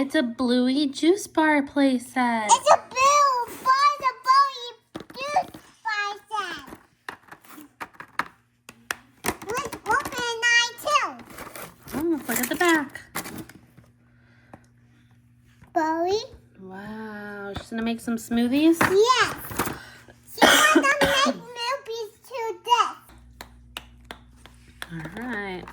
It's a Bluey juice bar playset. It's a Bluey juice bar set. Let's open mine too. Oh, look at the back. Bluey? Wow, she's gonna make some smoothies? Yes. She wants to make movies to this. All right.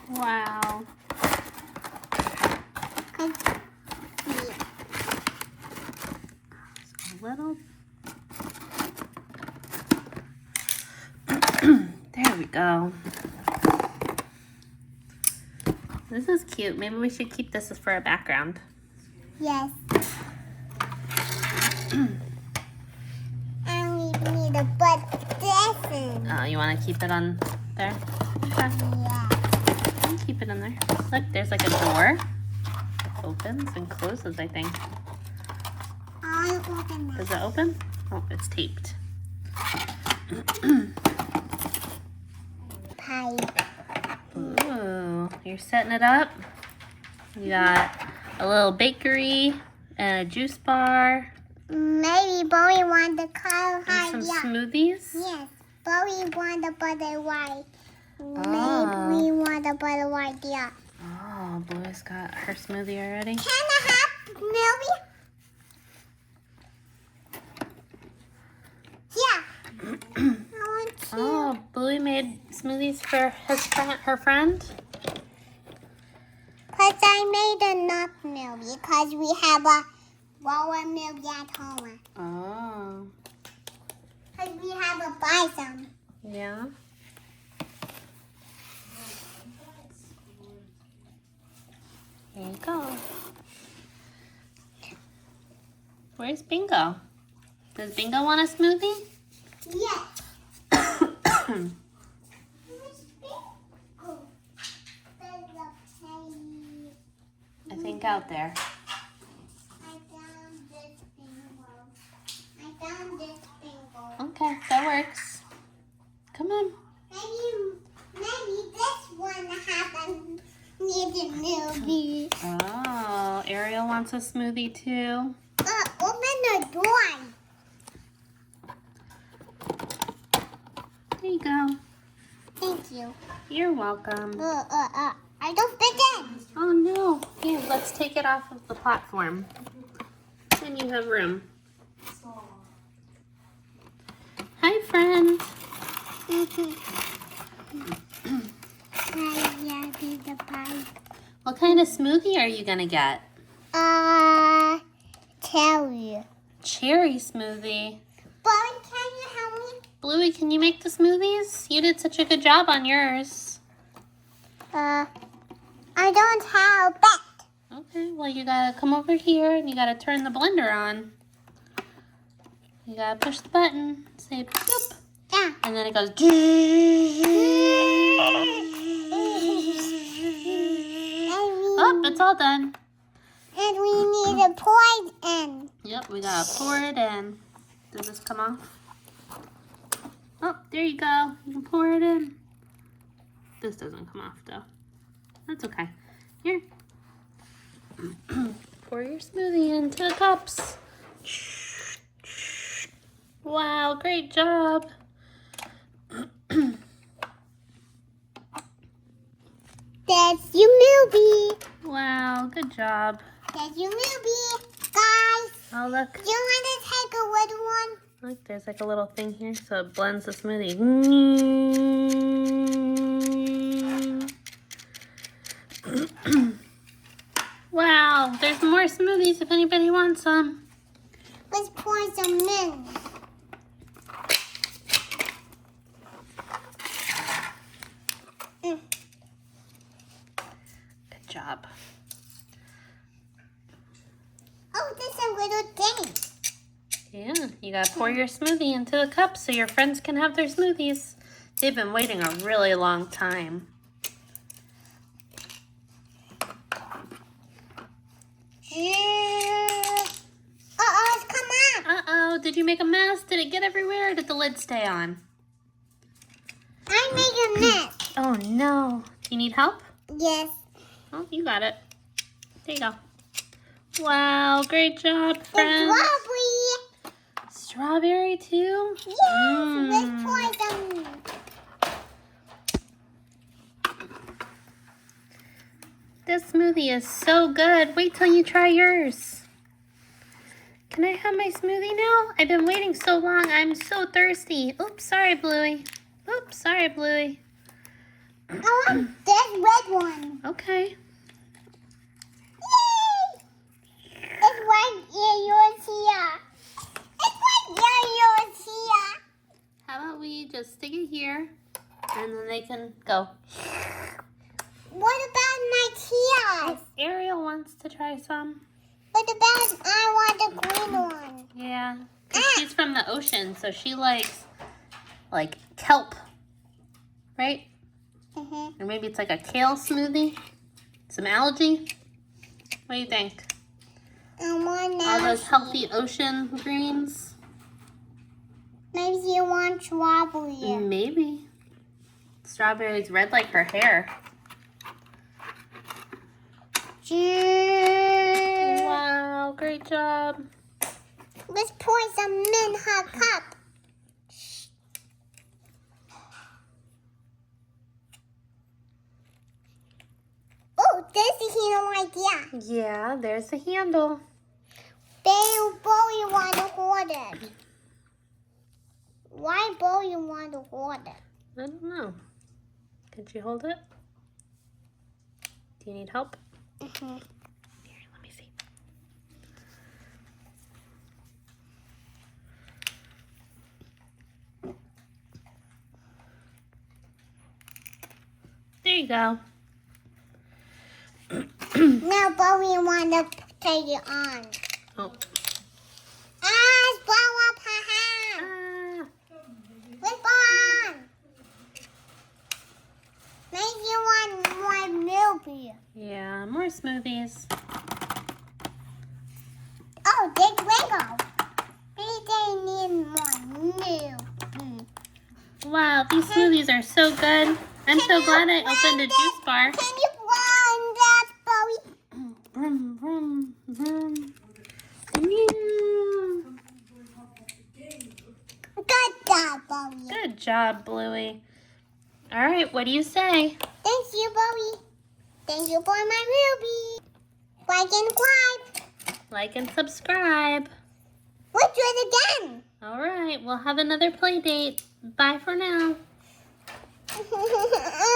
Wow. A little. There we go. This is cute. Maybe we should keep this for a background. Yes. And we need to put this in. Oh, you want to keep it on there? Okay. Yeah. You can keep it in there. Look, there's like a door. Opens and closes, I think. I'll open it. Does it open? Oh, it's taped. Pipe. Ooh, you're setting it up. You got a little bakery and a juice bar Maybe Bowie want the color and some smoothies. Yes, Bowie want the butter white. Oh. Maybe we want the butter white, yeah. Oh, Bluey's got her smoothie already. Can I have Milby? Yeah. I want to. Oh, Bluey made smoothies for her friend. Because I made enough Milby because we have a lower Milby at home. Oh. Because we have to buy some. Yeah. There you go. Where's Bingo? Does Bingo want a smoothie? Yes. I think out there. I found this bingo. Okay, that works. Come on. Maybe this one happens near the movie. Oh, Ariel wants a smoothie too. Open the door. There you go. Thank you. You're welcome. I don't fit in. Oh no. Here, let's take it off of the platform. Then you have room. Hi, friend. What kind of smoothie are you gonna get? Cherry. Cherry smoothie. Boy, can you help me? Bluey, can you make the smoothies? You did such a good job on yours. I don't have a bat. Okay, well you gotta come over here and you gotta turn the blender on. You gotta push the button, say boop, Yeah. and then it goes. Oh, it's all done. And we need to pour it in. Yep, we gotta pour it in. Does this come off? Oh, there you go. You can pour it in. This doesn't come off though. That's okay. Here. Pour your smoothie into the cups. Wow, great job. That's your movie. Wow, good job. That's your movie. Guys, Oh, look. do you want to take a little one? Look, there's like a little thing here so it blends the smoothie. Wow, there's more smoothies if anybody wants some. Let's pour some in. Good job. Oh, there's a little thing. Yeah, you gotta pour your smoothie into the cup so your friends can have their smoothies. They've been waiting a really long time. Uh-oh, it's come out. Uh-oh, did you make a mess? Did it get everywhere or did the lid stay on? I made a mess. Oh no. Do you need help? Yes. Oh, you got it. There you go. Wow, great job, It's friends. strawberry. Strawberry too? Yes, let's try some. This smoothie is so good. Wait till you try yours. Can I have my smoothie now? I've been waiting so long. I'm so thirsty. Oops, sorry, Bluey. Oops, sorry, Bluey. I want this red one. Okay. Yay! It's right here, yours here. It's right here, yours here. How about we just stick it here and then they can go. What about my tears? Ariel wants to try some. What about I want the green one? Yeah. 'Cause she's from the ocean, so she likes like kelp. Right? Mm-hmm. Or maybe it's like a kale smoothie. Some algae. What do you think? I want All that. those healthy ocean greens? Maybe you want strawberry. Maybe. Strawberry's red like her hair. Wow, great job. Let's pour some in her cup. Oh, there's the handle right there. Yeah, there's the handle. Baby Bowie want to hold it. Why Bowie want to hold it? I don't know. Could you hold it? Do you need help? Mm-hmm. Here, let me see. There you go. Now Bowie want to take it on. Oh. It's blow up her hand. Let's go on. Maybe you want more milk. Yeah, more smoothies. Oh, there's Lego. Maybe they need more milk. Wow, these smoothies are so good. I'm so glad I opened a juice bar. Can you run that, Bowie? Vroom, vroom, vroom. Meow. Good job, Bowie. Good job, Bluey. All right, what do you say? Thank you, Bowie. Thank you for my ruby. Like and subscribe. Like and subscribe. Let's do it again. All right, we'll have another play date. Bye for now.